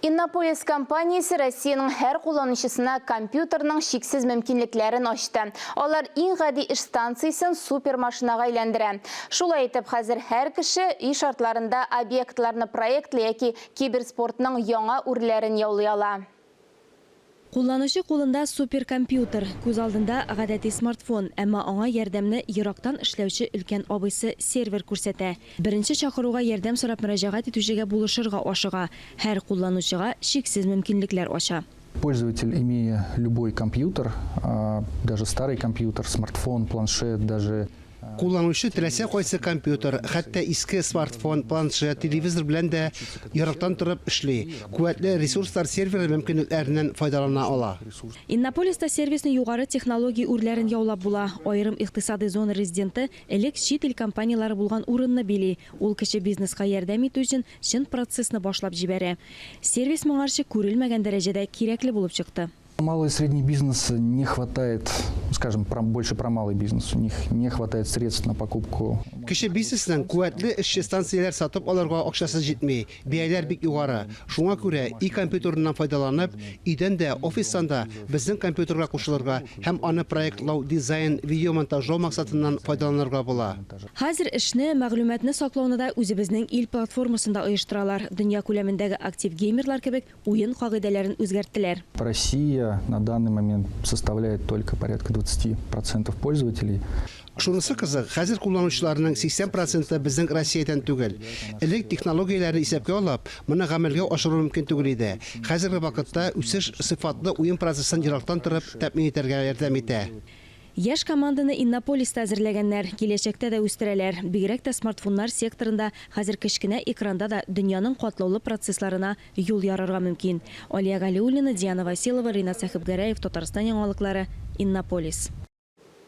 Innopolis компаниясы Россияның һәр кулланучысына компьютерның шиксез мөмкинлекләрен ачты. Алар иң гади эш станциясын супер машинага әйләндерә. Шулай итеп, хәзер һәр кеше үй шартларында объектларны проектлы яки киберспортның яңа үрләрен яулый ала. Кулланучы кулында суперкомпьютер, күз алдында гадәти смартфон, әмма аңа ярдәмне ерактан эшләүче өлкән абыйсы сервер күрсәтә. Беренче чакыруга ярдәм сорап мөрәҗәгать итүчегә булышырга ашыга. Һәр кулланучыга шиксез мөмкинлекләр ача. Пользователь, имея любой компьютер, даже старый компьютер, смартфон, планшет, даже... Кулланучы теләсә кайсы компьютер, хәтта иске смартфон, планшет, телевизор белән дә ерактан торып эшли. Куәтле ресурслар сервер мөмкинлекләреннән файдалана ала. Иннополиста сервисны югары технология үрләрен яулап була. Айрым икътисади зона резиденты элек чит ил компаниялары булган урынны били. Ул кеше бизнеска ярдәм итү өчен чын процессны башлап җибәрә. Сервис моңарчы күрелмәгән дәрәҗәдә кирәкле булып чыкты. Малый и средний бизнес не хватает, скажем, больше про малый бизнес. У них не хватает средств на покупку. Кеше бизнесның куәтле эшче станцияләр сатып алырга акчасы җитми. Бәяләр бик югары. Шуңа күрә компьютернан файдаланып, өйдән дә, офистан да безнең компьютерга кушылырга һәм аны проектлау, дизайн, видеомонтажлау максатыннан файдаланырга була. Хәзер эшне, мәгълүматны саклауны да үзебезнең ил платформасында оештыралар. Дөнья күләмендәге актив геймерлар кебек уен кагыйдәләрен үзгәрттеләр. Россия на данный момент составляет только порядка 20% пользователей. Шунысы кызык, хәзер кулланучыларның 80% безнең Россиядән түгел. Элек технологияләрне исәпкә алып, моны гамәлгә ашыру мөмкин түгел иде. Хәзерге вакытта үсеш сыйфатлы уен процессын ерактан торып тәэмин итәргә ярдәм итә. Яшь команданы Иннополиста әзерләгәннәр, киләчәктә дә үстерәләр. Бигрәк тә смартфоннар секторында хәзер кечкенә экранда да дөньяның катлаулы процессларына юл ярырга мөмкин. Алия Галиуллина, Диана Василова, Ринат Сәхибгәрәев, Татарстан яңалыклары, Иннополис.